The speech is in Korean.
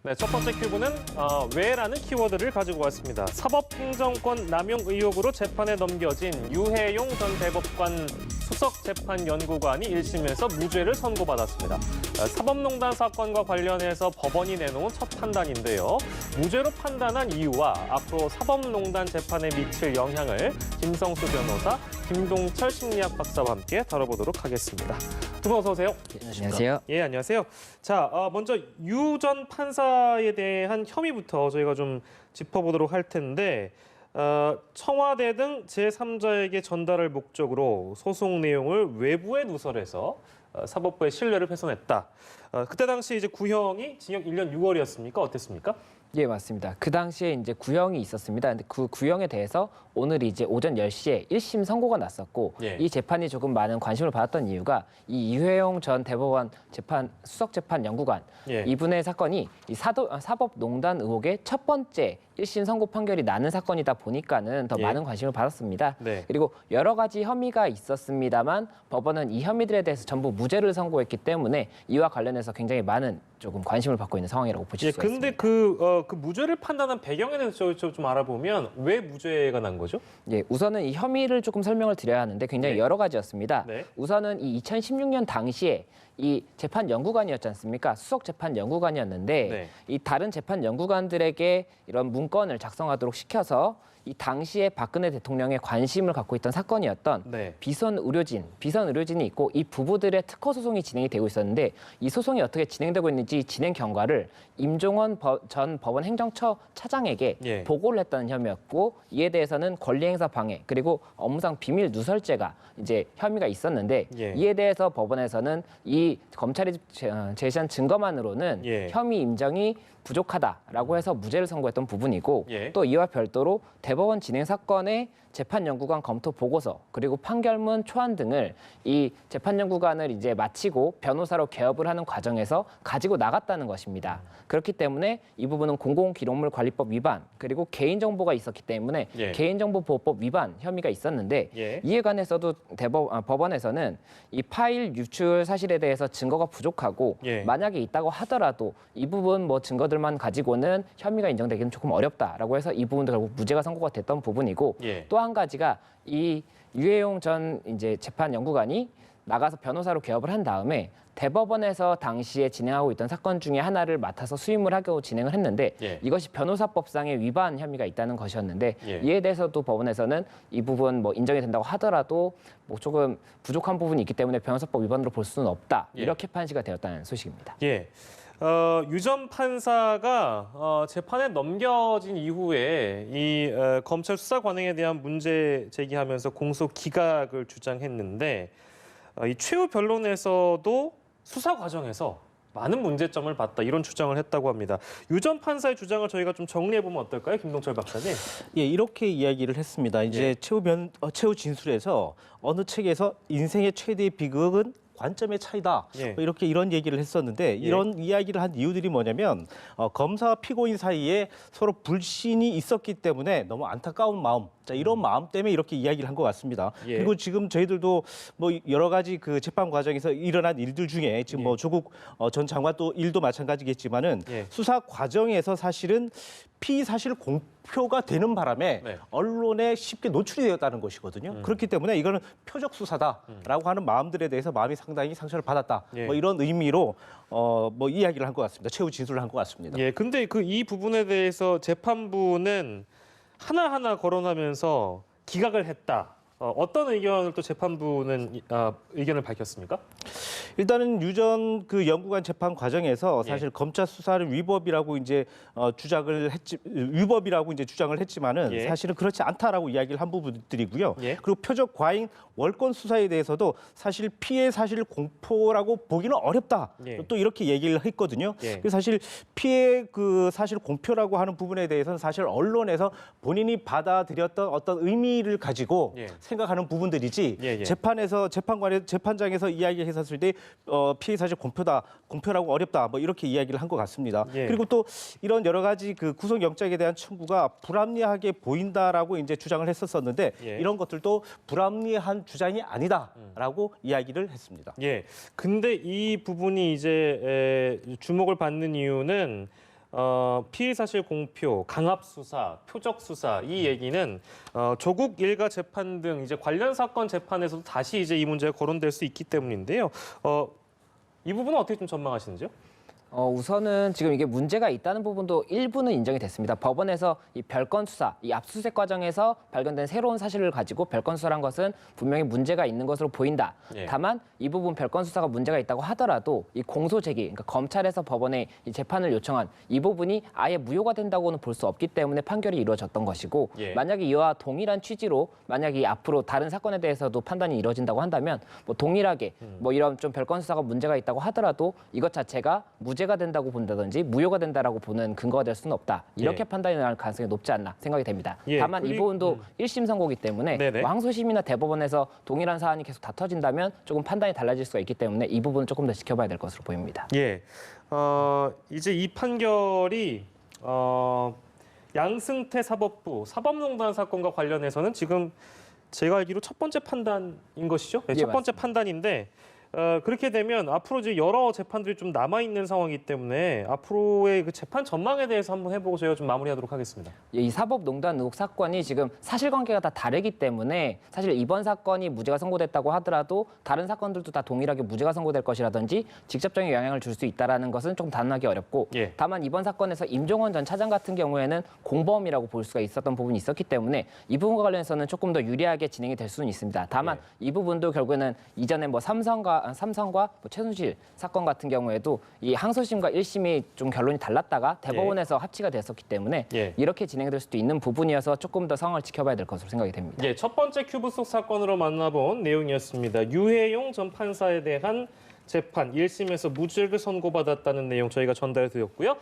네, 첫 번째 큐브는 왜라는 키워드를 가지고 왔습니다. 사법행정권 남용 의혹으로 재판에 넘겨진 유해용 전 대법관 수석재판연구관이 1심에서 무죄를 선고받았습니다. 사법농단 사건과 관련해서 법원이 내놓은 첫 판단인데요. 무죄로 판단한 이유와 앞으로 사법농단 재판에 미칠 영향을 김성수 변호사, 김동철 심리학 박사와 함께 다뤄보도록 하겠습니다. 두 분 어서 오세요. 안녕하세요. 예, 안녕하세요. 자, 먼저 유 전 판사에 대한 혐의부터 저희가 좀 짚어보도록 할 텐데 청와대 등 제3자에게 전달할 목적으로 소송 내용을 외부에 누설해서 사법부의 신뢰를 훼손했다. 그때 당시 이제 구형이 징역 1년 6월이었습니까? 어땠습니까? 예, 맞습니다. 그 당시에 이제 구형이 있었습니다. 근데 그 구형에 대해서 오늘 이제 오전 10시에 1심 선고가 났었고 예. 이 재판이 조금 많은 관심을 받았던 이유가 이 이회용 전 대법원 수석재판연구관 예. 이분의 사건이 이 사법농단 의혹의 첫 번째 1심 선고 판결이 나는 사건이다 보니까는 더 예. 많은 관심을 받았습니다. 네. 그리고 여러 가지 혐의가 있었습니다만 법원은 이 혐의들에 대해서 전부 무죄를 선고했기 때문에 이와 관련해서 굉장히 많은 조금 관심을 받고 있는 상황이라고 보실 예, 수가 있습니다. 근데 그 무죄를 판단한 배경에 대해서 좀 알아보면 왜 무죄가 난 거죠? 예, 우선은 이 혐의를 조금 설명을 드려야 하는데 굉장히 네. 여러 가지였습니다. 네. 우선은 이 2016년 당시에 이 재판연구관이었지 않습니까? 수석재판연구관이었는데 네. 이 다른 재판연구관들에게 이런 문건을 작성하도록 시켜서 이 당시에 박근혜 대통령의 관심을 갖고 있던 사건이었던 네. 비선 의료진이 있고 이 부부들의 특허 소송이 진행이 되고 있었는데 이 소송이 어떻게 진행되고 있는지 진행 경과를 임종원 전 법원 행정처 차장에게 예. 보고를 했다는 혐의였고 이에 대해서는 권리행사 방해 그리고 업무상 비밀 누설죄가 이제 혐의가 있었는데 예. 이에 대해서 법원에서는 이 검찰이 제시한 증거만으로는 예. 혐의 인정이 부족하다라고 해서 무죄를 선고했던 부분이고 예. 또 이와 별도로 대법원 진행 사건의 재판연구관 검토 보고서 그리고 판결문 초안 등을 이 재판연구관을 이제 마치고 변호사로 개업을 하는 과정에서 가지고 나갔다는 것입니다. 그렇기 때문에 이 부분은 공공기록물관리법 위반 그리고 개인정보가 있었기 때문에 예. 개인정보보호법 위반 혐의가 있었는데 예. 이에 관해서도 법원에서는 이 파일 유출 사실에 대해서 증거가 부족하고 예. 만약에 있다고 하더라도 이 부분 뭐 증거들만 가지고는 혐의가 인정되기는 조금 어렵다라고 해서 이 부분도 결국 무죄가 선고가 됐던 부분이고 예. 또 한 가지가 이 유해용 전 이제 재판연구관이 나가서 변호사로 개업을 한 다음에 대법원에서 당시에 진행하고 있던 사건 중에 하나를 맡아서 수임을 하고 진행을 했는데 예. 이것이 변호사법상의 위반 혐의가 있다는 것이었는데 예. 이에 대해서도 법원에서는 이 부분 뭐 인정이 된다고 하더라도 뭐 조금 부족한 부분이 있기 때문에 변호사법 위반으로 볼 수는 없다 예. 이렇게 판시가 되었다는 소식입니다. 예. 유 전 판사가 재판에 넘겨진 이후에 이 검찰 수사 관행에 대한 문제 제기하면서 공소 기각을 주장했는데 이 최후 변론에서도 수사 과정에서 많은 문제점을 봤다 이런 주장을 했다고 합니다. 유 전 판사의 주장을 저희가 좀 정리해 보면 어떨까요, 김동철 박사님? 예, 이렇게 이야기를 했습니다. 이제 예. 최후 진술에서 어느 책에서 인생의 최대의 비극은 관점의 차이다. 예. 이런 얘기를 했었는데 이런 이야기를 한 이유들이 뭐냐면 검사와 피고인 사이에 서로 불신이 있었기 때문에 너무 안타까운 마음, 자, 이런 마음 때문에 이렇게 이야기를 한 것 같습니다. 예. 그리고 지금 저희들도 뭐 여러 가지 그 재판 과정에서 일어난 일들 중에 지금 뭐 조국 전 장관 또 일도 마찬가지겠지만은 예. 수사 과정에서 사실은 피의 사실 공표가 되는 바람에 네. 언론에 쉽게 노출이 되었다는 것이거든요. 그렇기 때문에 이거는 표적 수사다라고 하는 마음들에 대해서 마음이 상당히 상처를 받았다. 예. 뭐 이런 의미로 뭐 이야기를 한 것 같습니다. 최후 진술을 한 것 같습니다. 예, 근데 이 부분에 대해서 재판부는 하나하나 거론하면서 기각을 했다. 어떤 의견을 또 재판부는 의견을 밝혔습니까? 일단은 유전 그 연구관 재판 과정에서 사실 예. 검찰 수사를 위법이라고 이제 위법이라고 이제 주장을 했지만은 예. 사실은 그렇지 않다라고 이야기를 한 부분들이고요. 예. 그리고 표적 과잉 월권 수사에 대해서도 사실 피해 사실 공표라고 보기는 어렵다. 예. 또 이렇게 얘기를 했거든요. 예. 그래서 사실 피해 그 사실 공표라고 하는 부분에 대해서는 사실 언론에서 본인이 받아들였던 어떤 의미를 가지고 예. 생각하는 부분들이지 예, 예. 재판장에서 이야기했었을 때 피해 사실 공표라고 어렵다 뭐 이렇게 이야기를 한 것 같습니다. 예. 그리고 또 이런 여러 가지 그 구속영장에 대한 청구가 불합리하게 보인다라고 이제 주장을 했었었는데 예. 이런 것들도 불합리한 주장이 아니다라고 이야기를 했습니다. 예. 근데 이 부분이 이제 주목을 받는 이유는 피의 사실 공표, 강압 수사, 표적 수사 이 얘기는 조국 일가 재판 등 이제 관련 사건 재판에서도 다시 이제 이 문제가 거론될 수 있기 때문인데요. 이 부분은 어떻게 좀 전망하시는지요? 우선은 지금 이게 문제가 있다는 부분도 일부는 인정이 됐습니다. 법원에서 이 별건 수사, 이 압수수색 과정에서 발견된 새로운 사실을 가지고 별건 수사를 한 것은 분명히 문제가 있는 것으로 보인다. 예. 다만 이 부분 별건 수사가 문제가 있다고 하더라도 이 공소 제기, 그러니까 검찰에서 법원에 이 재판을 요청한 이 부분이 아예 무효가 된다고는 볼 수 없기 때문에 판결이 이루어졌던 것이고 예. 만약에 이와 동일한 취지로 만약에 앞으로 다른 사건에 대해서도 판단이 이루어진다고 한다면 뭐 동일하게 뭐 이런 좀 별건 수사가 문제가 있다고 하더라도 이것 자체가 무죄가 된다고 본다든지 무효가 된다라고 보는 근거가 될 수는 없다. 이렇게 예. 판단이 날 가능성이 높지 않나 생각이 됩니다. 예, 다만 이 부분도 1심 선고이기 때문에 네네. 뭐 항소심이나 대법원에서 동일한 사안이 계속 다퉈진다면 조금 판단이 달라질 수가 있기 때문에 이 부분은 조금 더 지켜봐야 될 것으로 보입니다. 예. 이제 이 판결이 양승태 사법부 사법농단 사건과 관련해서는 지금 제가 알기로 첫 번째 판단인 것이죠. 네, 예, 첫 번째 맞습니다. 판단인데 그렇게 되면 앞으로 이제 여러 재판들이 좀 남아 있는 상황이기 때문에 앞으로의 그 재판 전망에 대해서 한번 해보고 저희가 좀 마무리하도록 하겠습니다. 예, 이 사법농단 의혹 사건이 지금 사실관계가 다 다르기 때문에 사실 이번 사건이 무죄가 선고됐다고 하더라도 다른 사건들도 다 동일하게 무죄가 선고될 것이라든지 직접적인 영향을 줄 수 있다는 것은 조금 단언하기 어렵고 예. 다만 이번 사건에서 임종원 전 차장 같은 경우에는 공범이라고 볼 수가 있었던 부분이 있었기 때문에 이 부분과 관련해서는 조금 더 유리하게 진행이 될 수는 있습니다. 다만 이 부분도 결국에는 이전에 뭐 삼성과 뭐 최순실 사건 같은 경우에도 이 항소심과 1심이 좀 결론이 달랐다가 대법원에서 합치가 됐었기 때문에 예. 이렇게 진행될 수도 있는 부분이어서 조금 더 상황을 지켜봐야 될 것으로 생각이 됩니다. 예, 첫 번째 큐브 속 사건으로 만나본 내용이었습니다. 유해용 전 판사에 대한 재판 1심에서 무죄를 선고받았다는 내용 저희가 전달드렸고요.